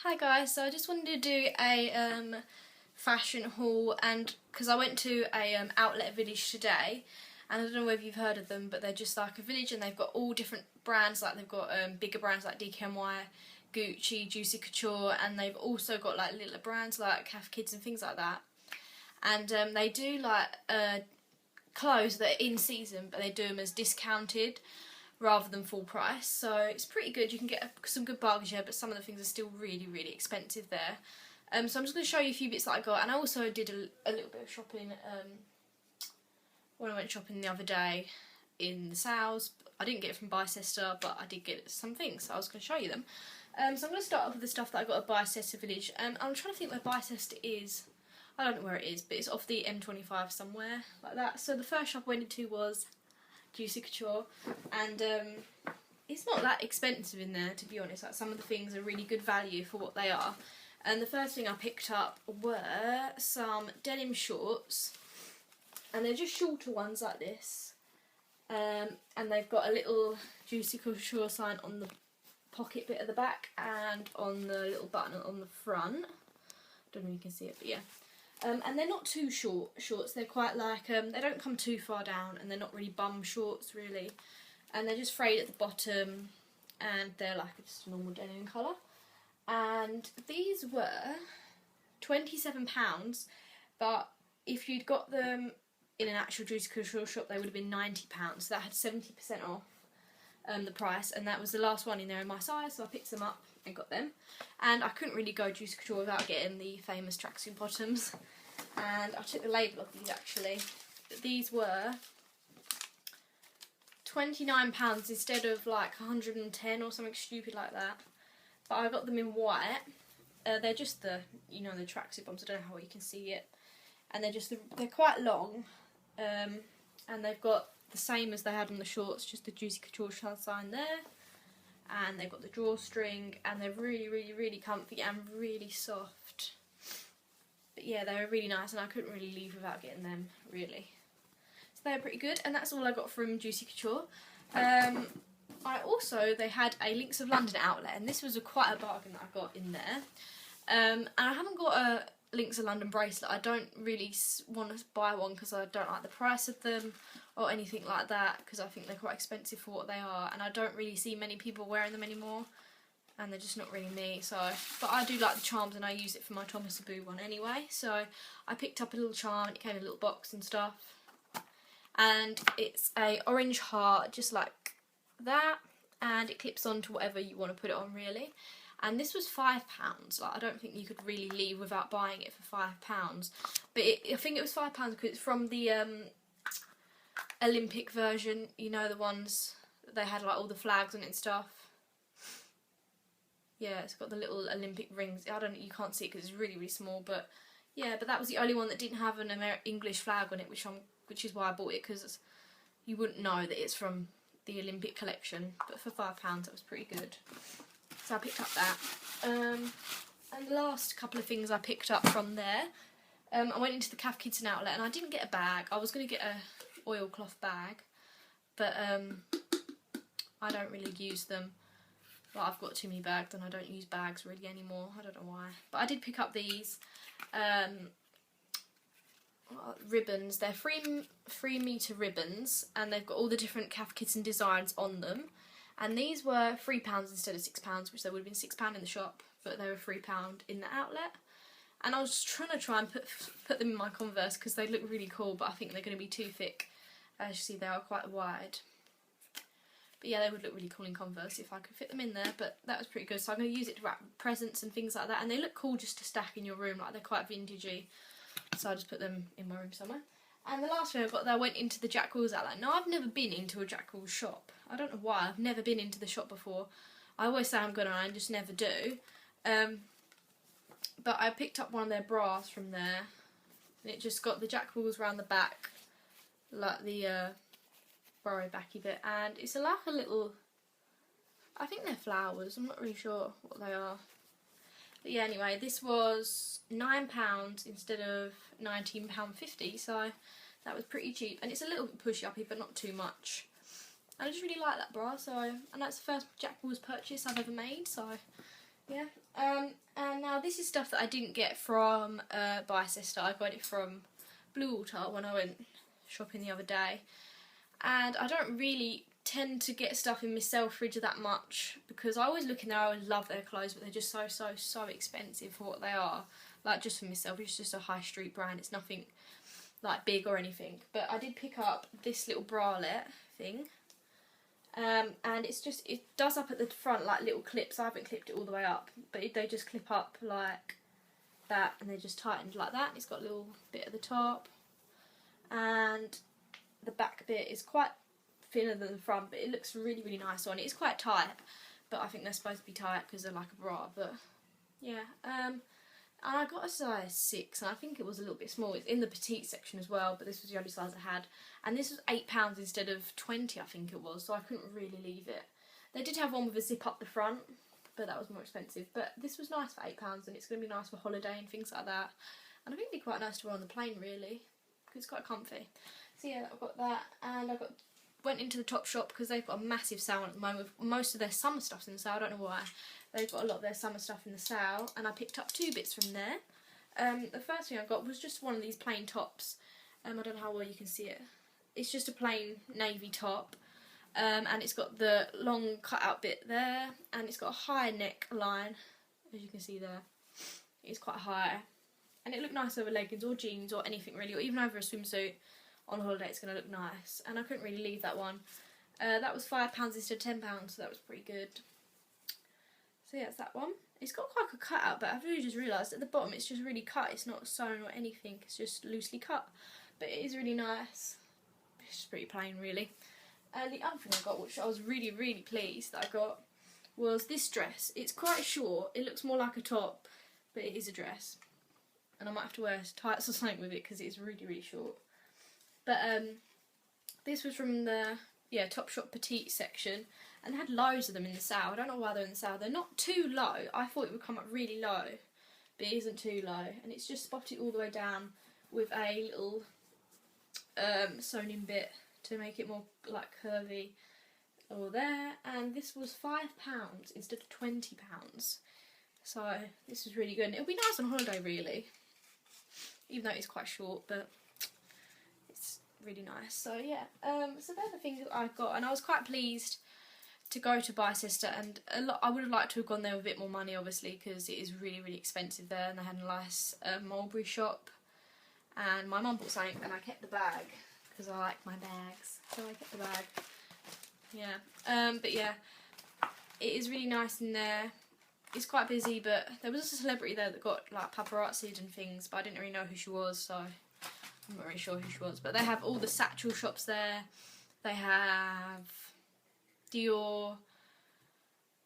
Hi guys, so I just wanted to do a fashion haul, and because I went to a outlet village today, and I don't know whether you've heard of them, but they're just like a village and they've got all different brands. Like they've got bigger brands like DKNY, Gucci, Juicy Couture, and they've also got like little brands like Cath Kids and things like that. And they do like clothes that are in season, but they do them as discounted rather than full price, so it's pretty good. You can get some good bargains here, but some of the things are still really expensive there. So I'm just going to show you a few bits that I got, and I also did a little bit of shopping when I went shopping the other day in the sales. I didn't get it from Bicester, but I did get some things, so I was going to show you them. So I'm going to start off with the stuff that I got at Bicester Village, and I'm trying to think where Bicester is. I don't know where it is, but it's off the M25 somewhere like that. So the first shop I went into was Juicy Couture, and it's not that expensive in there, to be honest. Like, some of the things are really good value for what they are. And the first thing I picked up were some denim shorts, and they're just shorter ones like this, and they've got a little Juicy Couture sign on the pocket bit at the back and on the little button on the front. Don't know if you can see it, but yeah. And they're not too shorts, they're quite like, they don't come too far down, and they're not really bum shorts really. And they're just frayed at the bottom, and they're like just a normal denim colour. And these were £27, but if you'd got them in an actual Juicy Couture shop, they would have been £90, so that had 70% off the price, and that was the last one in there in my size, so I picked them up and got them. And I couldn't really go Juicy Couture without getting the famous tracksuit bottoms, and I took the label of these actually. These were £29 instead of like 110 or something stupid like that, but I got them in white. They're just the, you know, the tracksuit bottoms. I don't know how you can see it, and they're quite long, and they've got the same as they had on the shorts, just the Juicy Couture sign there, and they've got the drawstring, and they're really comfy and really soft. But yeah, they were really nice, and I couldn't really leave without getting them, really. So they're pretty good, and that's all I got from Juicy Couture. They had a Links of London outlet, and this was quite a bargain that I got in there. And I haven't got a Links of London bracelet. I don't really want to buy one because I don't like the price of them or anything like that, because I think they're quite expensive for what they are, and I don't really see many people wearing them anymore, and they're just not really me. So, but I do like the charms, and I use it for my Thomas Abou one anyway, so I picked up a little charm. It came in a little box and stuff, and it's a orange heart just like that, and it clips on to whatever you want to put it on really. And this was £5. Like, I don't think you could really leave without buying it for £5, but I think it was £5 because it's from the Olympic version, you know, the ones that they had like all the flags on it and stuff. Yeah, it's got the little Olympic rings. I don't know, you can't see it because it's really small, but yeah, but that was the only one that didn't have an English flag on it, which is why I bought it, because you wouldn't know that it's from the Olympic collection. But for £5, that was pretty good. So I picked up that. And the last couple of things I picked up from there, I went into the Cath Kidston outlet, and I didn't get a bag. I was going to get a oilcloth bag, but I don't really use them. Like, I've got too many bags, and I don't use bags really anymore. I don't know why. But I did pick up these ribbons. They're 3 metre ribbons, and they've got all the different Cath Kidston designs on them. And these were £3 instead of £6, which they would have been £6 in the shop, but they were £3 in the outlet. And I was trying to put them in my Converse because they look really cool, but I think they're going to be too thick. As you see, they are quite wide. But yeah, they would look really cool in Converse if I could fit them in there, but that was pretty good. So I'm going to use it to wrap presents and things like that, and they look cool just to stack in your room. Like, they're quite vintagey, so I just put them in my room somewhere. And the last thing I got there, I went into the Jack Wills outlet. Now, I've never been into a Jack Wills shop. I don't know why. I've never been into the shop before. I always say I'm going to, and I just never do. But I picked up one of their bras from there, and it just got the Jack Wills around the back, like the borrow backy bit, and it's like a little, I think they're flowers. I'm not really sure what they are. But yeah, anyway, this was £9 instead of £19.50, so that was pretty cheap, and it's a little bit pushy-uppy, but not too much. And I just really like that bra, so, and that's the first Jack Wills purchase I've ever made, so yeah. And this is stuff that I didn't get from Bicester. I got it from Blue Water when I went shopping the other day. And I don't really tend to get stuff in my Selfridge that much because I always look in there, I always love their clothes, but they're just so expensive for what they are. Like, just for myself, it's just a high street brand, it's nothing like big or anything. But I did pick up this little bralette thing, and it's just, it does up at the front like little clips. I haven't clipped it all the way up, but they just clip up like that, and they just tightened like that. It's got a little bit at the top, and the back bit is quite thinner than the front, but it looks really nice on. It's quite tight, but I think they're supposed to be tight because they're like a bra. But yeah, and I got a size 6, and I think it was a little bit small. It's in the petite section as well, but this was the only size I had, and this was £8 instead of 20, I think it was, so I couldn't really leave it. They did have one with a zip up the front, but that was more expensive. But this was nice for £8, and it's going to be nice for holiday and things like that. And I think it'd be quite nice to wear on the plane, really, because it's quite comfy. So yeah, I've got that, and went into the Topshop because they've got a massive sale at the moment. Most of their summer stuff's in the sale. I don't know why. They've got a lot of their summer stuff in the sale, and I picked up 2 bits from there. The first thing I got was just one of these plain tops. I don't know how well you can see it. It's just a plain navy top, and it's got the long cut-out bit there, and it's got a high neckline, as you can see there. It's quite high, and it looked nice over leggings or jeans or anything really, or even over a swimsuit. On holiday it's going to look nice, and I couldn't really leave that one. That was £5 instead of £10, so that was pretty good. So yeah, it's that one. It's got quite a cut out, but I've really just realised at the bottom it's just really cut. It's not sewn or anything, it's just loosely cut, but it is really nice. It's just pretty plain really. And the other thing I got, which I was really pleased that I got, was this dress. It's quite short, it looks more like a top, but it is a dress, and I might have to wear tights or something with it because it's really short. But this was from the Topshop petite section, and they had loads of them in the sale. I don't know why they're in the sale. They're not too low. I thought it would come up really low, but it isn't too low. And it's just spotted all the way down with a little sewn in bit to make it more like curvy all there. And this was £5 instead of £20. So this was really good. And it'll be nice on holiday really, even though it's quite short, but really nice. So yeah, so they're the things that I got, and I was quite pleased to go to Bicester, and I would have liked to have gone there with a bit more money obviously, because it is really expensive there, and they had a nice mulberry shop, and my mum bought something and I kept the bag because I like my bags, so I kept the bag. Yeah, but yeah, it is really nice in there. It's quite busy, but there was a celebrity there that got like paparazzi'd and things, but I didn't really know who she was, so I'm not really sure who she was. But they have all the satchel shops there. They have Dior,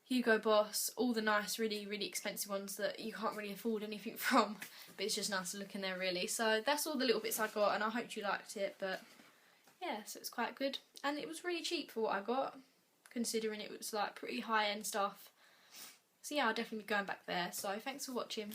Hugo Boss, all the nice, really expensive ones that you can't really afford anything from. But it's just nice to look in there, really. So that's all the little bits I got, and I hope you liked it. But yeah, so it's quite good. And it was really cheap for what I got, considering it was like pretty high-end stuff. So yeah, I'll definitely be going back there. So thanks for watching.